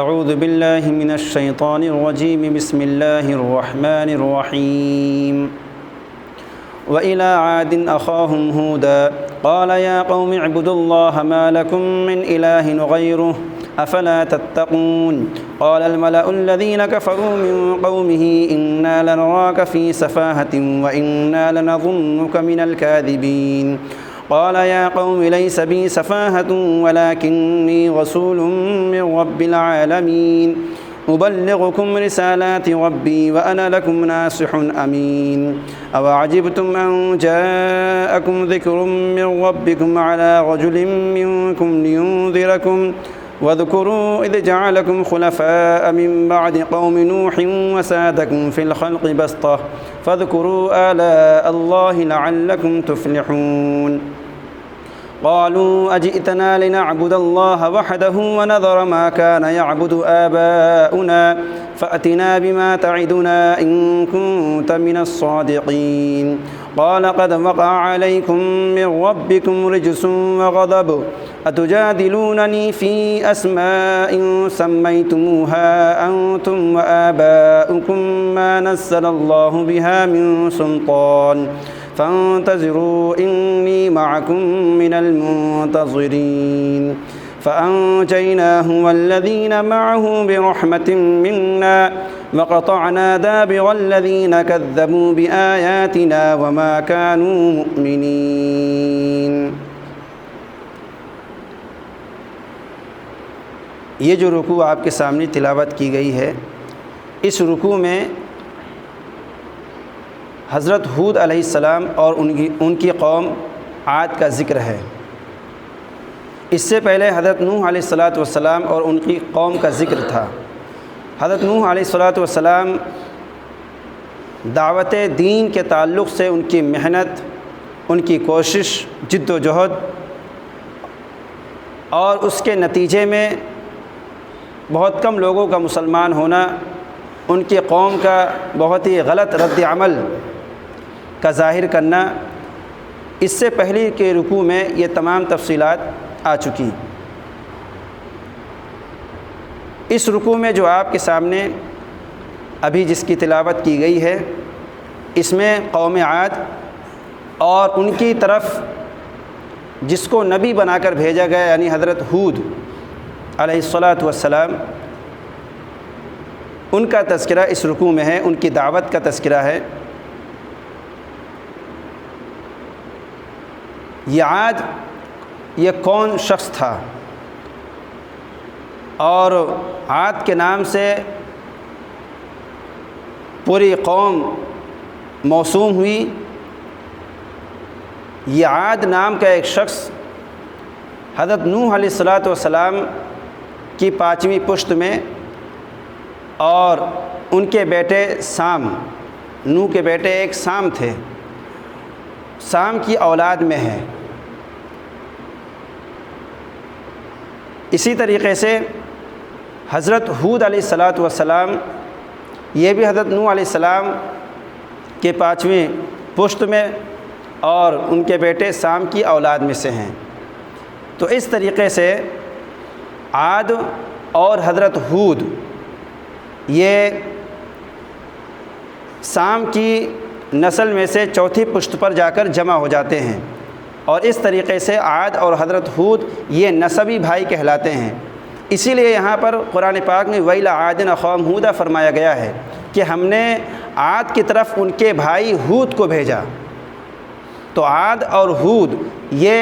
اعوذ باللہ من الشیطان الرجیم بسم اللہ الرحمن الرحیم وإلى عاد أخاهم هودا قال يا قوم اعبدوا الله ما لكم من إله غيره أفلا تتقون قال الملأ الذين كفروا من قومه إنا لنراك في سفاهة وإنا لنظنك من الكاذبين قال يا قوم ليس بي سفاهة ولكني رسول من رب العالمين أبلغكم رسالات ربي وأنا لكم ناصح أمين أوعجبتم أن جاءكم ذكر من ربكم على رجل منكم لينذركم واذكروا إذ جعلكم خلفاء من بعد قوم نوح وزادكم في الخلق بسطة فاذكروا آلاء الله لعلكم تفلحون قالوا أجئتنا لنعبد الله وحده ونذر ما كان يعبد آباؤنا فأتنا بما تعدنا إن كنت من الصادقين قال قد وقع عليكم من ربكم رجس وغضب أتجادلونني في أسماء سميتموها أنتم وآباؤكم ما نزل الله بها من سلطان فانتظروا إني معكم من المنتظرين فأنجيناه والذين معه برحمة منا وقطعنا دابر الذين كذبوا بآياتنا وما كانوا مؤمنين۔ یہ جو رکوع آپ کے سامنے تلاوت کی گئی ہے، اس رکوع میں حضرت ہود علیہ السلام اور ان کی قوم عاد کا ذکر ہے۔ اس سے پہلے حضرت نوح علیہ السلام اور ان کی قوم کا ذکر تھا۔ حضرت نوح علیہ السلام دعوت دین کے تعلق سے ان کی محنت، ان کی کوشش، جد و جہد اور اس کے نتیجے میں بہت کم لوگوں کا مسلمان ہونا، ان کی قوم کا بہت ہی غلط رد عمل کا ظاہر کرنا، اس سے پہلے کے رکوع میں یہ تمام تفصیلات آ چکی۔ اس رکوع میں جو آپ کے سامنے ابھی جس کی تلاوت کی گئی ہے، اس میں قوم عاد اور ان کی طرف جس کو نبی بنا کر بھیجا گیا یعنی حضرت ہود علیہ السلام، ان کا تذکرہ اس رکوع میں ہے، ان کی دعوت کا تذکرہ ہے۔ یہ عاد یہ کون شخص تھا، اور عاد کے نام سے پوری قوم موسوم ہوئی۔ یہ عاد نام کا ایک شخص حضرت نوح علیہ السلام کی 5ویں پشت میں اور ان کے بیٹے سام، نوح کے بیٹے ایک سام تھے، سام کی اولاد میں ہے۔ اسی طریقے سے حضرت ہود علیہ السلام یہ بھی حضرت نوح علیہ السلام کے 5ویں پشت میں اور ان کے بیٹے سام کی اولاد میں سے ہیں۔ تو اس طریقے سے عاد اور حضرت ہود یہ سام کی نسل میں سے 4تھی پشت پر جا کر جمع ہو جاتے ہیں، اور اس طریقے سے عاد اور حضرت ہود یہ نسبی بھائی کہلاتے ہیں۔ اسی لیے یہاں پر قرآن پاک میں وَإِلَىٰ عَادٍ أَخَاهُمْ هُودًا فرمایا گیا ہے کہ ہم نے عاد کی طرف ان کے بھائی ہود کو بھیجا۔ تو عاد اور ہود یہ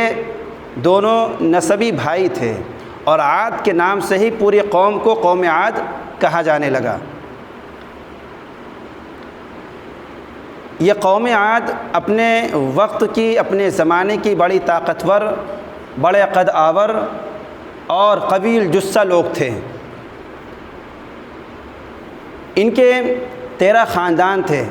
دونوں نسبی بھائی تھے، اور عاد کے نام سے ہی پوری قوم کو قوم عاد کہا جانے لگا۔ یہ قوم عاد اپنے وقت کی، اپنے زمانے کی بڑی طاقتور، بڑے قد آور اور قویل جثہ لوگ تھے۔ ان کے 13 خاندان تھے،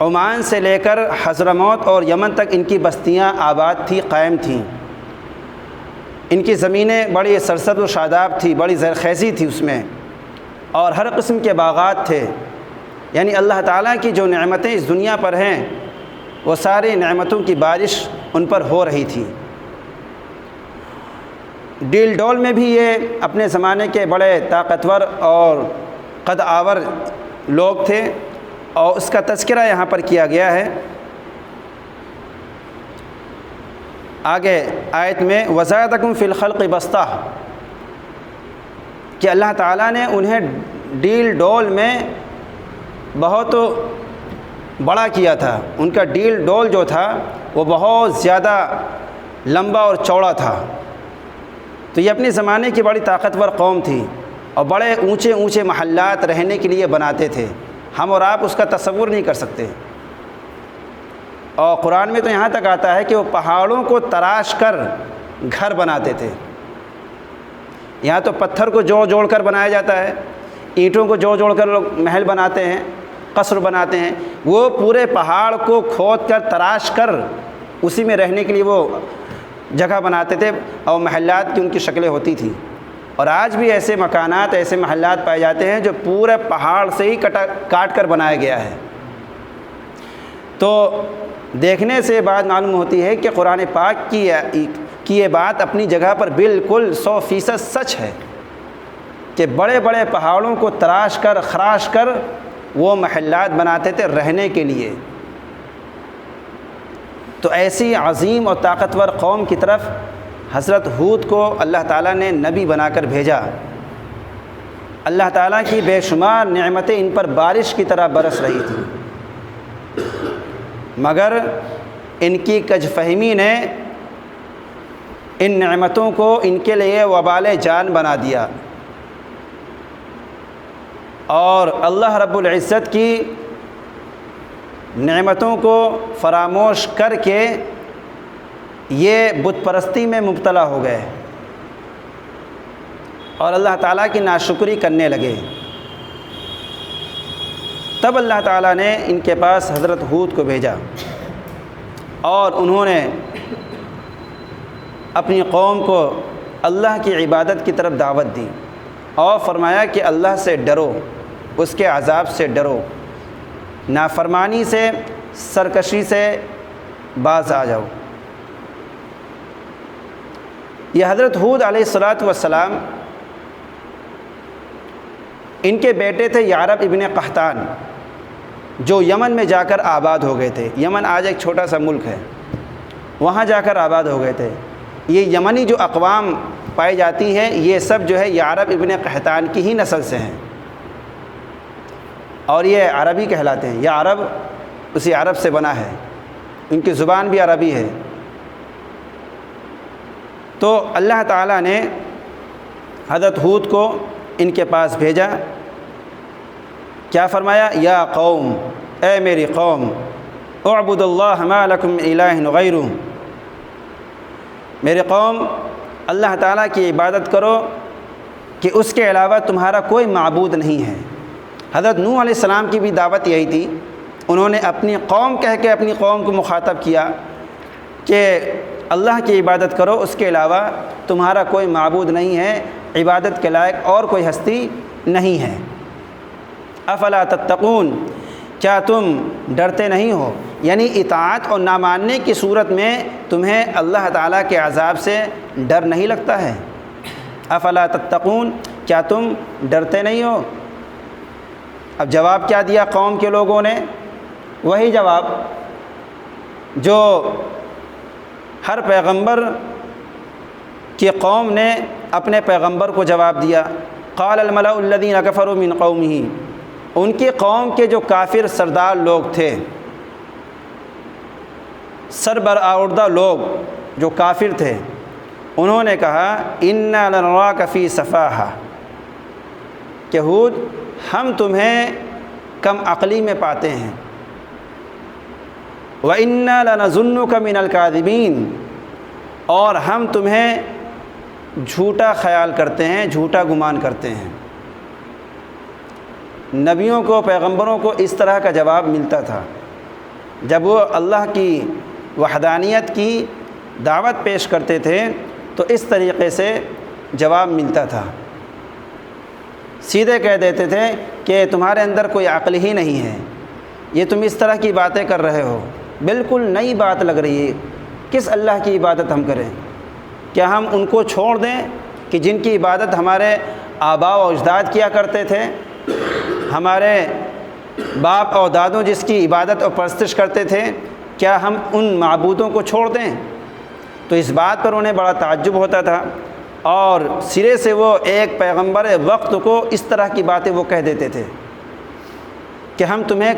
عمان سے لے کر حضرموت اور یمن تک ان کی بستیاں آباد تھیں، قائم تھیں۔ ان کی زمینیں بڑی سرسبز و شاداب تھی، بڑی زرخیزی تھی اس میں، اور ہر قسم کے باغات تھے۔ یعنی اللہ تعالیٰ کی جو نعمتیں اس دنیا پر ہیں وہ ساری نعمتوں کی بارش ان پر ہو رہی تھی۔ ڈیل ڈول میں بھی یہ اپنے زمانے کے بڑے طاقتور اور قد آور لوگ تھے، اور اس کا تذکرہ یہاں پر کیا گیا ہے آگے آیت میں، وَزَادَكُمْ فِي الْخَلْقِ بَسْطَةً، کہ اللہ تعالیٰ نے انہیں ڈیل ڈول میں بہت بڑا کیا تھا۔ ان کا ڈیل ڈول جو تھا وہ بہت زیادہ لمبا اور چوڑا تھا۔ تو یہ اپنے زمانے کی بڑی طاقتور قوم تھی، اور بڑے اونچے اونچے محلات رہنے کے لیے بناتے تھے، ہم اور آپ اس کا تصور نہیں کر سکتے۔ اور قرآن میں تو یہاں تک آتا ہے کہ وہ پہاڑوں کو تراش کر گھر بناتے تھے۔ یہاں تو پتھر کو جوڑ جوڑ کر بنایا جاتا ہے، اینٹوں کو جوڑ جوڑ کر لوگ محل بناتے ہیں، قصر بناتے ہیں، وہ پورے پہاڑ کو کھود کر تراش کر اسی میں رہنے کے لیے وہ جگہ بناتے تھے، اور محلات کی ان کی شکلیں ہوتی تھیں۔ اور آج بھی ایسے مکانات، ایسے محلات پائے جاتے ہیں جو پورے پہاڑ سے ہی کاٹ کر بنایا گیا ہے۔ تو دیکھنے سے بات معلوم ہوتی ہے کہ قرآن پاک کی یہ بات اپنی جگہ پر بالکل 100% سچ ہے، کہ بڑے بڑے پہاڑوں کو تراش کر خراش کر وہ محلات بناتے تھے رہنے کے لیے۔ تو ایسی عظیم اور طاقتور قوم کی طرف حضرت ہود کو اللہ تعالیٰ نے نبی بنا کر بھیجا۔ اللہ تعالیٰ کی بے شمار نعمتیں ان پر بارش کی طرح برس رہی تھیں، مگر ان کی کج فہمی نے ان نعمتوں کو ان کے لیے وبال جان بنا دیا، اور اللہ رب العزت کی نعمتوں کو فراموش کر کے یہ بت پرستی میں مبتلا ہو گئے اور اللہ تعالیٰ کی ناشکری کرنے لگے۔ تب اللہ تعالیٰ نے ان کے پاس حضرت ہود کو بھیجا، اور انہوں نے اپنی قوم کو اللہ کی عبادت کی طرف دعوت دی، اور فرمایا کہ اللہ سے ڈرو، اس کے عذاب سے ڈرو، نافرمانی سے، سرکشی سے باز آ جاؤ۔ یہ حضرت ہود علیہ السلام ان کے بیٹے تھے یعرب ابن قحطان، جو یمن میں جا کر آباد ہو گئے تھے۔ یمن آج ایک چھوٹا سا ملک ہے، وہاں جا کر آباد ہو گئے تھے۔ یہ یمنی جو اقوام پائی جاتی ہیں، یہ سب جو ہے یعرب ابن قحطان کی ہی نسل سے ہیں، اور یہ عربی کہلاتے ہیں۔ یہ عرب اسی عرب سے بنا ہے، ان کی زبان بھی عربی ہے۔ تو اللہ تعالیٰ نے حضرت ہود کو ان کے پاس بھیجا، کیا فرمایا؟ یا قوم، اے میری قوم، اعبدوا اللہ ما لکم من الہ غیرہ، میری قوم اللہ تعالیٰ کی عبادت کرو کہ اس کے علاوہ تمہارا کوئی معبود نہیں ہے۔ حضرت نوح علیہ السلام کی بھی دعوت یہی تھی، انہوں نے اپنی قوم کہہ کے اپنی قوم کو مخاطب کیا کہ اللہ کی عبادت کرو، اس کے علاوہ تمہارا کوئی معبود نہیں ہے، عبادت کے لائق اور کوئی ہستی نہیں ہے۔ افلا تتقون، کیا تم ڈرتے نہیں ہو؟ یعنی اطاعت اور نہ ماننے کی صورت میں تمہیں اللہ تعالیٰ کے عذاب سے ڈر نہیں لگتا ہے؟ افلا تتقون، کیا تم ڈرتے نہیں ہو؟ اب جواب کیا دیا قوم کے لوگوں نے؟ وہی جواب جو ہر پیغمبر کی قوم نے اپنے پیغمبر کو جواب دیا۔ قال الملأ الذین کفروا من قومہ، ان کی قوم کے جو کافر سردار لوگ تھے، سربراوردہ لوگ جو کافر تھے، انہوں نے کہا انا لنراک فی سفاہہ، کہ ہود ہم تمہیں کم عقلی میں پاتے ہیں، وَإِنَّا لَنَظُنُّكَ مِنَ الْكَاذِبِينَ، اور ہم تمہیں جھوٹا خیال کرتے ہیں، جھوٹا گمان کرتے ہیں۔ نبیوں کو، پیغمبروں کو اس طرح کا جواب ملتا تھا جب وہ اللہ کی وحدانیت کی دعوت پیش کرتے تھے، تو اس طریقے سے جواب ملتا تھا، سیدھے کہہ دیتے تھے کہ تمہارے اندر کوئی عقل ہی نہیں ہے، یہ تم اس طرح کی باتیں کر رہے ہو، بالکل نئی بات لگ رہی ہے، کس اللہ کی عبادت ہم کریں؟ کیا ہم ان کو چھوڑ دیں کہ جن کی عبادت ہمارے آباء و اجداد کیا کرتے تھے، ہمارے باپ اور دادوں جس کی عبادت اور پرستش کرتے تھے، کیا ہم ان معبودوں کو چھوڑ دیں؟ تو اس بات پر انہیں بڑا تعجب ہوتا تھا، اور سرے سے وہ ایک پیغمبر وقت کو اس طرح کی باتیں وہ کہہ دیتے تھے کہ ہم تمہیں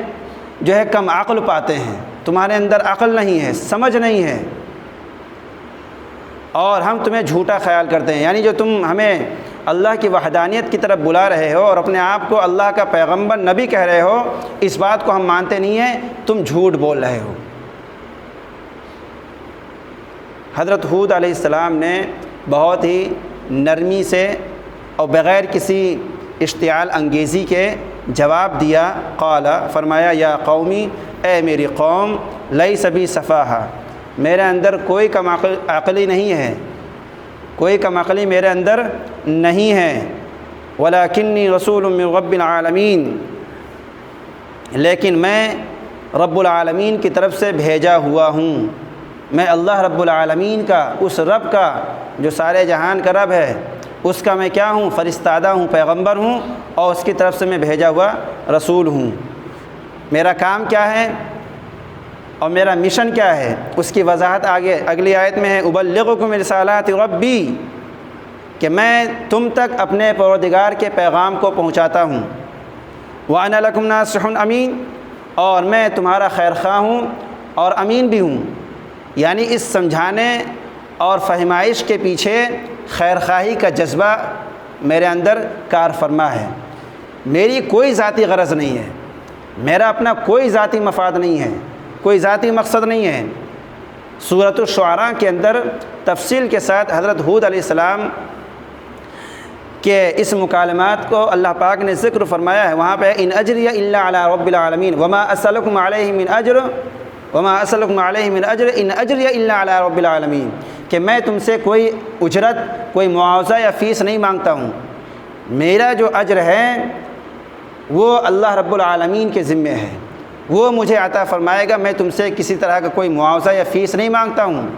جو ہے کم عقل پاتے ہیں، تمہارے اندر عقل نہیں ہے، سمجھ نہیں ہے، اور ہم تمہیں جھوٹا خیال کرتے ہیں۔ یعنی جو تم ہمیں اللہ کی وحدانیت کی طرف بلا رہے ہو اور اپنے آپ کو اللہ کا پیغمبر نبی کہہ رہے ہو، اس بات کو ہم مانتے نہیں ہیں، تم جھوٹ بول رہے ہو۔ حضرت ہود علیہ السلام نے بہت ہی نرمی سے اور بغیر کسی اشتعال انگیزی کے جواب دیا۔ قال، فرمایا، یا قومی، اے میری قوم، لیس بی سفاہہ، میرے اندر کوئی کم عقلی نہیں ہے، کوئی کم عقلی میرے اندر نہیں ہے، ولکنی رسول من رب العالمین، لیکن میں رب العالمین کی طرف سے بھیجا ہوا ہوں، میں اللہ رب العالمین کا، اس رب کا جو سارے جہان کا رب ہے، اس کا میں کیا ہوں؟ فرستادہ ہوں، پیغمبر ہوں، اور اس کی طرف سے میں بھیجا ہوا رسول ہوں۔ میرا کام کیا ہے اور میرا مشن کیا ہے، اس کی وضاحت آگے اگلی آیت میں ہے، ابلغکم رسالات ربی، کہ میں تم تک اپنے پروردگار کے پیغام کو پہنچاتا ہوں، وانا لکم ناصح امین، اور میں تمہارا خیر خواہ ہوں اور امین بھی ہوں۔ یعنی اس سمجھانے اور فہمائش کے پیچھے خیر خواہی کا جذبہ میرے اندر کار فرما ہے، میری کوئی ذاتی غرض نہیں ہے، میرا اپنا کوئی ذاتی مفاد نہیں ہے، کوئی ذاتی مقصد نہیں ہے۔ سورۃ الشعراء کے اندر تفصیل کے ساتھ حضرت ہود علیہ السلام کے اس مکالمات کو اللہ پاک نے ذکر فرمایا ہے، وہاں پہ ان اجری الا علی رب العالمین وما اسألکم علیہ من اجر ان اجری الا علی رب العالمین، کہ میں تم سے کوئی اجرت، کوئی معاوضہ یا فیس نہیں مانگتا ہوں، میرا جو اجر ہے وہ اللہ رب العالمین کے ذمے ہے، وہ مجھے عطا فرمائے گا، میں تم سے کسی طرح کا کوئی معاوضہ یا فیس نہیں مانگتا ہوں۔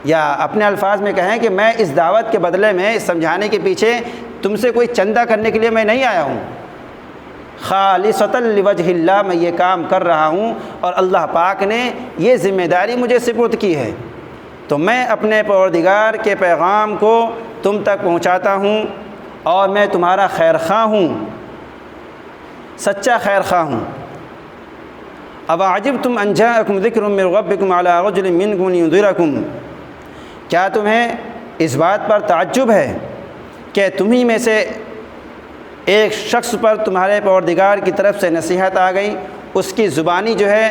یا اپنے الفاظ میں کہیں کہ میں اس دعوت کے بدلے میں، اس سمجھانے کے پیچھے تم سے کوئی چندہ کرنے کے لیے میں نہیں آیا ہوں، خالصۃ لوجہ اللہ میں یہ کام کر رہا ہوں، اور اللہ پاک نے یہ ذمہ داری مجھے سپرد کی ہے، تو میں اپنے پروردگار کے پیغام کو تم تک پہنچاتا ہوں، اور میں تمہارا خیر خواہ ہوں، سچا خیر خواہ ہوں۔ اوعجبتم ان جاءکم ذکر من ربکم علی رجل منکم لینذرکم، کیا تمہیں اس بات پر تعجب ہے کہ تمہیں میں سے ایک شخص پر تمہارے پروردگار کی طرف سے نصیحت آ گئی، اس کی زبانی جو ہے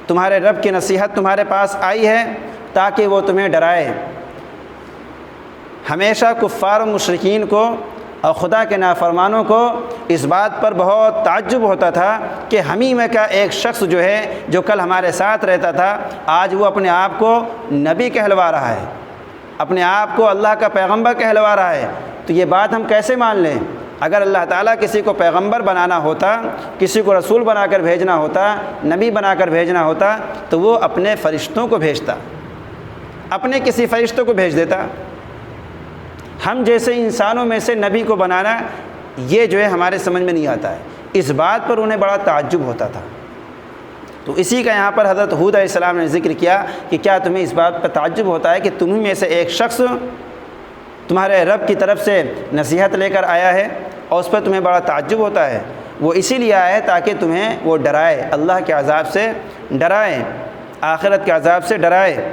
تمہارے رب کی نصیحت تمہارے پاس آئی ہے تاکہ وہ تمہیں ڈرائے۔ ہمیشہ کفار و مشرکین کو اور خدا کے نافرمانوں کو اس بات پر بہت تعجب ہوتا تھا کہ ہمیں میں کا ایک شخص جو ہے، جو کل ہمارے ساتھ رہتا تھا، آج وہ اپنے آپ کو نبی کہلوا رہا ہے، اپنے آپ کو اللہ کا پیغمبر کہلوا رہا ہے، تو یہ بات ہم کیسے مان لیں؟ اگر اللہ تعالیٰ کسی کو پیغمبر بنانا ہوتا، کسی کو رسول بنا کر بھیجنا ہوتا، نبی بنا کر بھیجنا ہوتا، تو وہ اپنے فرشتوں کو بھیجتا، اپنے کسی فرشتوں کو بھیج دیتا۔ ہم جیسے انسانوں میں سے نبی کو بنانا، یہ جو ہے ہمارے سمجھ میں نہیں آتا ہے۔ اس بات پر انہیں بڑا تعجب ہوتا تھا۔ تو اسی کا یہاں پر حضرت ہود علیہ السلام نے ذکر کیا کہ کیا تمہیں اس بات پر تعجب ہوتا ہے کہ تمہیں میں سے ایک شخص تمہارے رب کی طرف سے نصیحت لے کر آیا ہے اور اس پر تمہیں بڑا تعجب ہوتا ہے؟ وہ اسی لیے آیا ہے تاکہ تمہیں وہ ڈرائے، اللہ کے عذاب سے ڈرائے، آخرت کے عذاب سے ڈرائے۔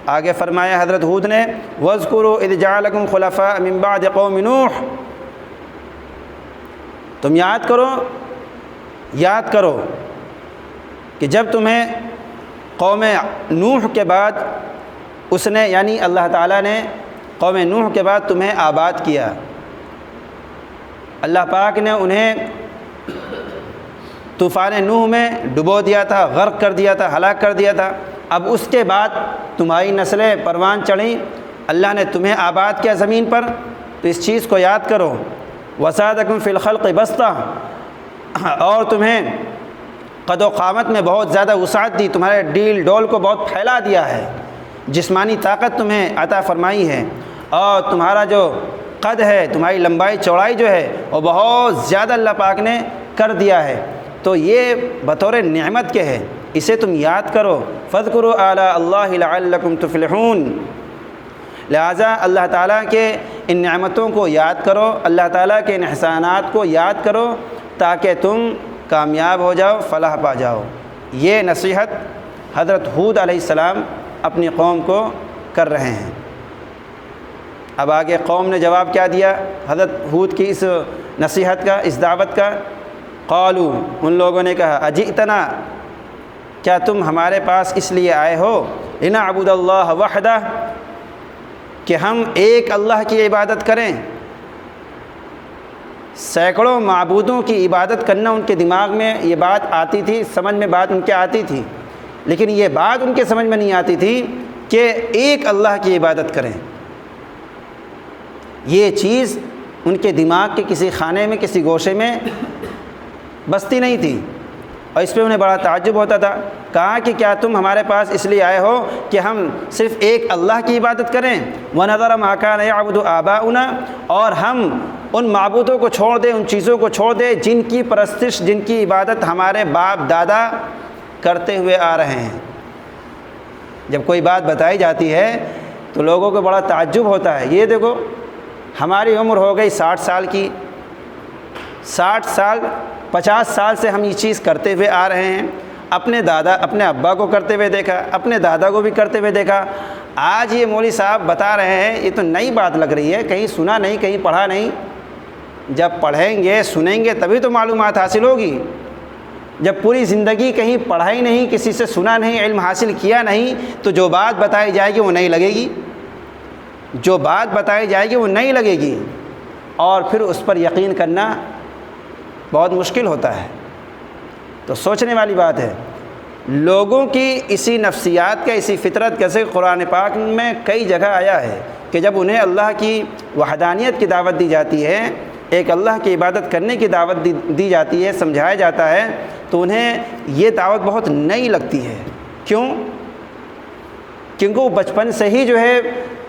آگے فرمایا حضرت ہود نے، وَاذْكُرُوا إِذْ جَعَلَكُمْ خُلَفَاءَ مِن بَعْدِ قَوْمِ نُوحٍ، تم یاد کرو کہ جب تمہیں قوم نوح کے بعد اس نے، یعنی اللہ تعالیٰ نے قوم نوح کے بعد تمہیں آباد کیا، اللہ پاک نے انہیں طوفان نوح میں ڈبو دیا تھا، غرق کر دیا تھا، ہلاک کر دیا تھا۔ اب اس کے بعد تمہاری نسلیں پروان چڑھیں، اللہ نے تمہیں آباد کیا زمین پر، تو اس چیز کو یاد کرو۔ وَزَادَكُمْ فِي الْخَلْقِ بَسْطَةً، اور تمہیں قد و قامت میں بہت زیادہ وسعت دی، تمہارے ڈیل ڈول کو بہت پھیلا دیا ہے۔ جسمانی طاقت تمہیں عطا فرمائی ہے اور تمہارا جو قد ہے، تمہاری لمبائی چوڑائی جو ہے وہ بہت زیادہ اللہ پاک نے کر دیا ہے، تو یہ بطور نعمت کے ہے، اسے تم یاد کرو۔ فاذکروا آلاء اللہ لعلکم تفلحون، لہٰذا اللہ تعالیٰ کے ان نعمتوں کو یاد کرو، اللہ تعالیٰ کے ان احسانات کو یاد کرو تاکہ تم کامیاب ہو جاؤ، فلاح پا جاؤ۔ یہ نصیحت حضرت ہود علیہ السلام اپنی قوم کو کر رہے ہیں۔ اب آگے قوم نے جواب کیا دیا حضرت ہود کی اس نصیحت کا، اس دعوت کا؟ قالوا، ان لوگوں نے کہا، اجئتنا، کیا تم ہمارے پاس اس لیے آئے ہو، لنعبد اللہ وحدہ، کہ ہم ایک اللہ کی عبادت کریں؟ سینکڑوں معبودوں کی عبادت کرنا ان کے دماغ میں یہ بات آتی تھی، سمجھ میں بات ان کے آتی تھی، لیکن یہ بات ان کے سمجھ میں نہیں آتی تھی کہ ایک اللہ کی عبادت کریں۔ یہ چیز ان کے دماغ کے کسی خانے میں، کسی گوشے میں بستی نہیں تھی، اور اس پہ انہیں بڑا تعجب ہوتا تھا۔ کہا کہ کیا تم ہمارے پاس اس لیے آئے ہو کہ ہم صرف ایک اللہ کی عبادت کریں؟ وَنَذَرَ مَا كَانَ يَعْبُدُ آبَاؤُنَا، اور ہم ان معبودوں کو چھوڑ دیں، ان چیزوں کو چھوڑ دیں جن کی پرستش، جن کی عبادت ہمارے باپ دادا کرتے ہوئے آ رہے ہیں۔ جب کوئی بات بتائی جاتی ہے تو لوگوں کو بڑا تعجب ہوتا ہے۔ یہ دیکھو، ہماری عمر ہو گئی 60 سال کی، 60 سال 50 سال سے ہم یہ چیز کرتے ہوئے آ رہے ہیں، اپنے دادا، اپنے ابا کو کرتے ہوئے دیکھا، اپنے دادا کو بھی کرتے ہوئے دیکھا۔ آج یہ مولوی صاحب بتا رہے ہیں، یہ تو نئی بات لگ رہی ہے، کہیں سنا نہیں، کہیں پڑھا نہیں۔ جب پڑھیں گے، سنیں گے، تبھی تو معلومات حاصل ہوگی۔ جب پوری زندگی کہیں پڑھا ہی نہیں، کسی سے سنا نہیں، علم حاصل کیا نہیں، تو جو بات بتائی جائے گی وہ نہیں لگے گی، جو بات بتائی جائے گی وہ نہیں لگے گی، اور پھر اس پر یقین کرنا بہت مشکل ہوتا ہے۔ تو سوچنے والی بات ہے۔ لوگوں کی اسی نفسیات کا، اسی فطرت کا ذکر قرآن پاک میں کئی جگہ آیا ہے کہ جب انہیں اللہ کی وحدانیت کی دعوت دی جاتی ہے، ایک اللہ کی عبادت کرنے کی دعوت دی جاتی ہے، سمجھایا جاتا ہے، تو انہیں یہ دعوت بہت نئی لگتی ہے۔ کیوں؟ کیونکہ وہ بچپن سے ہی جو ہے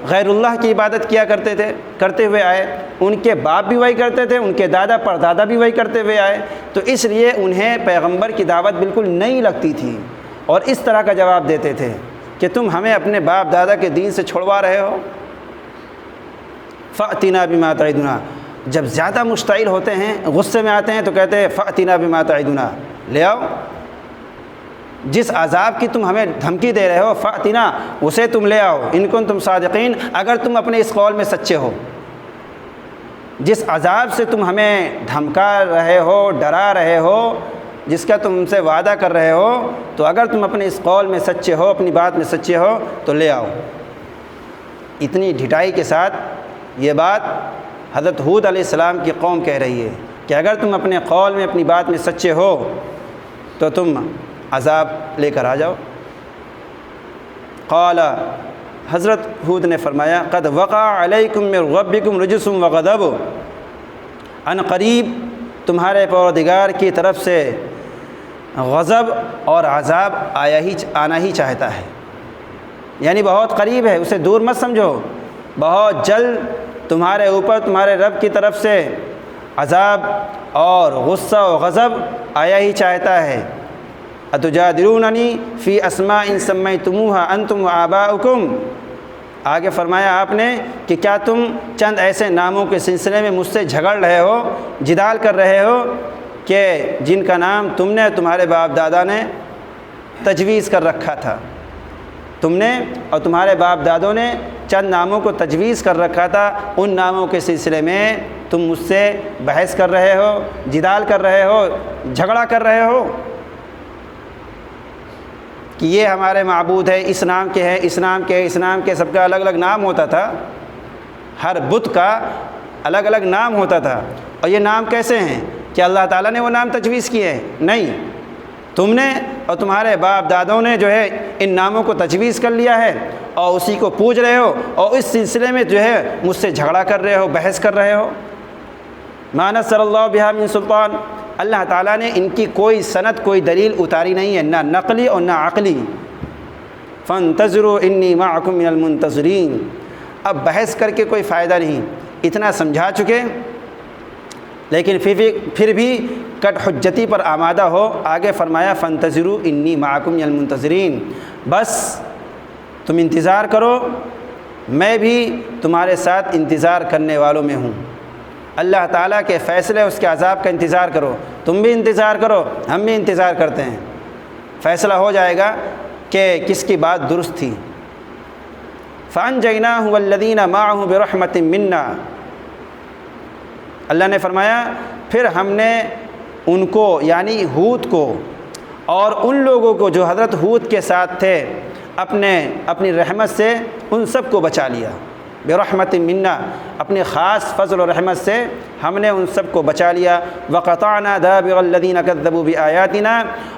غیر اللہ کی عبادت کیا کرتے تھے، کرتے ہوئے آئے، ان کے باپ بھی وہی کرتے تھے، ان کے دادا پردادا بھی وہی کرتے ہوئے آئے، تو اس لیے انہیں پیغمبر کی دعوت بالکل نئی لگتی تھی، اور اس طرح کا جواب دیتے تھے کہ تم ہمیں اپنے باپ دادا کے دین سے چھڑوا رہے ہو۔ فَأْتِنَا بِمَا تَعِدُنَا، جب زیادہ مشتعل ہوتے ہیں، غصے میں آتے ہیں، تو کہتے ہیں فَأْتِنَا بِمَا تَعِدُنَا، لے آؤ جس عذاب کی تم ہمیں دھمکی دے رہے ہو، فَأْتِنَا، اسے تم لے آؤ، ان کنتم صادقین، اگر تم اپنے اس قول میں سچے ہو۔ جس عذاب سے تم ہمیں دھمکا رہے ہو، ڈرا رہے ہو، جس کا تم سے وعدہ کر رہے ہو، تو اگر تم اپنے اس قول میں سچے ہو، اپنی بات میں سچے ہو، تو لے آؤ۔ اتنی ڈھٹائی کے ساتھ یہ بات حضرت ہود علیہ السلام کی قوم کہہ رہی ہے کہ اگر تم اپنے قول میں، اپنی بات میں سچے ہو تو تم عذاب لے کر آ جاؤ۔ قال، حضرت ہود نے فرمایا، قد وقع علیکم من ربکم رجس وغضب، ان قریب تمہارے پروردگار کی طرف سے غضب اور عذاب آنا ہی چاہتا ہے، یعنی بہت قریب ہے، اسے دور مت سمجھو، بہت جلد تمہارے اوپر، تمہارے رب کی طرف سے عذاب اور غصہ و غضب آیا ہی چاہتا ہے۔ اتجادلوننی فی اسماء سمیتموہا انتم وآباؤکم، آگے فرمایا آپ نے کہ کیا تم چند ایسے ناموں کے سلسلے میں مجھ سے جھگڑ رہے ہو، جدال کر رہے ہو کہ جن کا نام تم نے، تمہارے باپ دادا نے تجویز کر رکھا تھا، تم نے اور تمہارے باپ دادوں نے چند ناموں کو تجویز کر رکھا تھا، ان ناموں کے سلسلے میں تم مجھ سے بحث کر رہے ہو، جدال کر رہے ہو، جھگڑا کر رہے ہو کہ یہ ہمارے معبود ہے، اس نام کے ہے، اس نام کے ہے، اس نام کے، سب کا الگ الگ نام ہوتا تھا، ہر بت کا الگ الگ نام ہوتا تھا۔ اور یہ نام کیسے ہیں؟ کیا اللہ تعالیٰ نے وہ نام تجویز کیے ہیں؟ نہیں، تم نے اور تمہارے باپ دادوں نے جو ہے ان ناموں کو تجویز کر لیا ہے اور اسی کو پوج رہے ہو، اور اس سلسلے میں جو ہے مجھ سے جھگڑا کر رہے ہو، بحث کر رہے ہو۔ ما نزل اللہ بہا من سلطان، اللہ تعالیٰ نے ان کی کوئی سند، کوئی دلیل اتاری نہیں ہے، نہ نقلی اور نہ عقلی۔ فانتظروا انی معکم من المنتظرین۔ اب بحث کر کے کوئی فائدہ نہیں، اتنا سمجھا چکے، لیکن پھر بھی کٹ حجتی پر آمادہ ہو۔ آگے فرمایا فانتظروا انی معکم من المنتظرین، بس تم انتظار کرو، میں بھی تمہارے ساتھ انتظار کرنے والوں میں ہوں۔ اللہ تعالیٰ کے فیصلے، اس کے عذاب کا انتظار کرو، تم بھی انتظار کرو، ہم بھی انتظار کرتے ہیں، فیصلہ ہو جائے گا کہ کس کی بات درست تھی۔ فَأَنْجَيْنَاهُ وَالَّذِينَ مَعَهُ بِرَحْمَةٍ مِنَّا، اللہ نے فرمایا پھر ہم نے ان کو یعنی ہود کو اور ان لوگوں کو جو حضرت ہود کے ساتھ تھے اپنی رحمت سے ان سب کو بچا لیا۔ برحمت منا، اپنی خاص فضل و رحمت سے ہم نے ان سب کو بچا لیا۔ وقطعنا دابر الذین کذبوا بآیاتنا،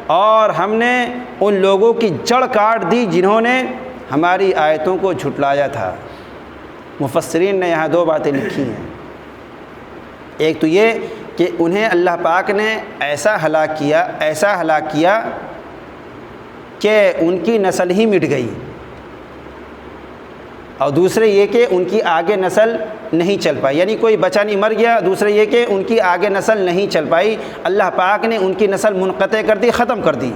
اور ہم نے ان لوگوں کی جڑ کاٹ دی جنہوں نے ہماری آیتوں کو جھٹلایا تھا۔ مفسرین نے یہاں دو باتیں لکھی ہیں، ایک تو یہ کہ انہیں اللہ پاک نے ایسا ہلاک کیا کہ ان کی نسل ہی مٹ گئی، اور دوسرے یہ کہ ان کی آگے نسل نہیں چل پائی، یعنی کوئی بچہ نہیں مر گیا، دوسرے یہ کہ ان کی آگے نسل نہیں چل پائی، اللہ پاک نے ان کی نسل منقطع کر دی، ختم کر دی۔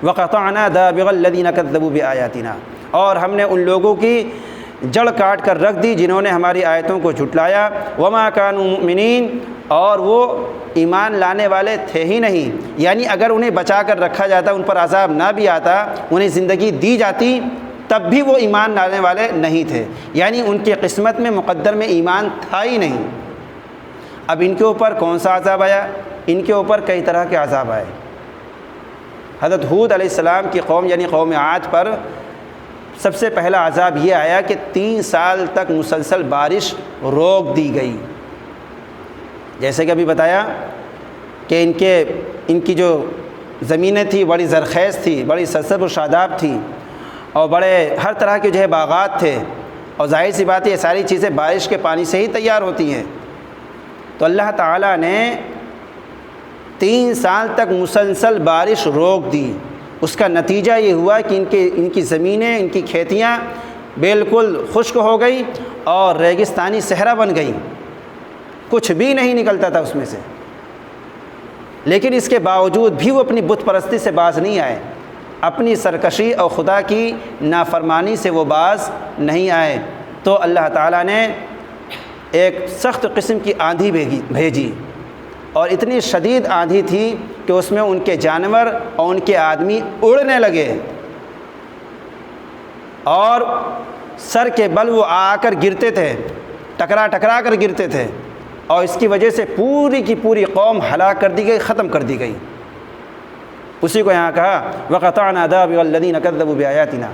وقطعنا دابر الذین کذبوا بآیاتنا، اور ہم نے ان لوگوں کی جڑ کاٹ کر رکھ دی جنہوں نے ہماری آیتوں کو جھٹلایا۔ وما کانوا مؤمنین، اور وہ ایمان لانے والے تھے ہی نہیں، یعنی اگر انہیں بچا کر رکھا جاتا، ان پر عذاب نہ بھی آتا، انہیں زندگی دی جاتی، تب بھی وہ ایمان لانے والے نہیں تھے، یعنی ان کی قسمت میں مقدر میں ایمان تھا ہی نہیں۔ اب ان کے اوپر کون سا عذاب آیا؟ ان کے اوپر کئی طرح کے عذاب آئے۔ حضرت ہود علیہ السلام کی قوم یعنی قوم عاد پر سب سے پہلا عذاب یہ آیا کہ 3 سال تک مسلسل بارش روک دی گئی۔ جیسے کہ ابھی بتایا کہ ان کی جو زمینیں تھیں بڑی زرخیز تھی، بڑی سرسبز و شاداب تھی، اور بڑے ہر طرح کے جو ہے باغات تھے، اور ظاہر سی بات ہے یہ ساری چیزیں بارش کے پانی سے ہی تیار ہوتی ہیں۔ تو اللہ تعالیٰ نے 3 سال تک مسلسل بارش روک دی، اس کا نتیجہ یہ ہوا کہ ان کی زمینیں، ان کی کھیتیاں بالکل خشک ہو گئی اور ریگستانی صحرا بن گئی، کچھ بھی نہیں نکلتا تھا اس میں سے۔ لیکن اس کے باوجود بھی وہ اپنی بت پرستی سے باز نہیں آئے، اپنی سرکشی اور خدا کی نافرمانی سے وہ باز نہیں آئے، تو اللہ تعالیٰ نے ایک سخت قسم کی آندھی بھیجی، اور اتنی شدید آندھی تھی کہ اس میں ان کے جانور اور ان کے آدمی اڑنے لگے، اور سر کے بل وہ آ کر گرتے تھے، ٹکرا کر گرتے تھے، اور اس کی وجہ سے پوری کی پوری قوم ہلاک کر دی گئی، ختم کر دی گئی۔ اسی کو یہاں کہا وقطعنا دابر الذین کذبوا بآیاتنا،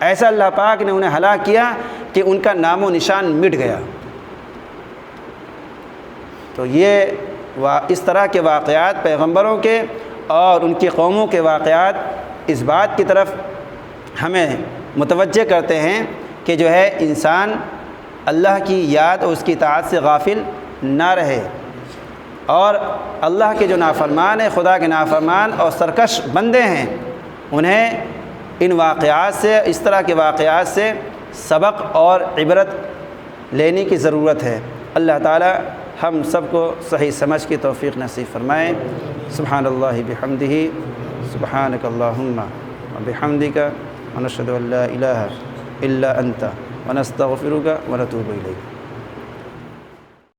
ایسا اللہ پاک نے انہیں ہلاک کیا کہ ان کا نام و نشان مٹ گیا۔ تو یہ اس طرح کے واقعات پیغمبروں کے اور ان کی قوموں کے واقعات اس بات کی طرف ہمیں متوجہ کرتے ہیں کہ جو ہے انسان اللہ کی یاد اور اس کی اطاعت سے غافل نہ رہے، اور اللہ کے جو نافرمان ہیں، خدا کے نافرمان اور سرکش بندے ہیں، انہیں ان واقعات سے، اس طرح کے واقعات سے سبق اور عبرت لینے کی ضرورت ہے۔ اللہ تعالی ہم سب کو صحیح سمجھ کی توفیق نصیب فرمائے۔ سبحان اللہ بحمدہ، سبحانک اللہم وبحمدک، ونشہد ان لا الہ الا انت، ونستغفرک ونتوب الیک۔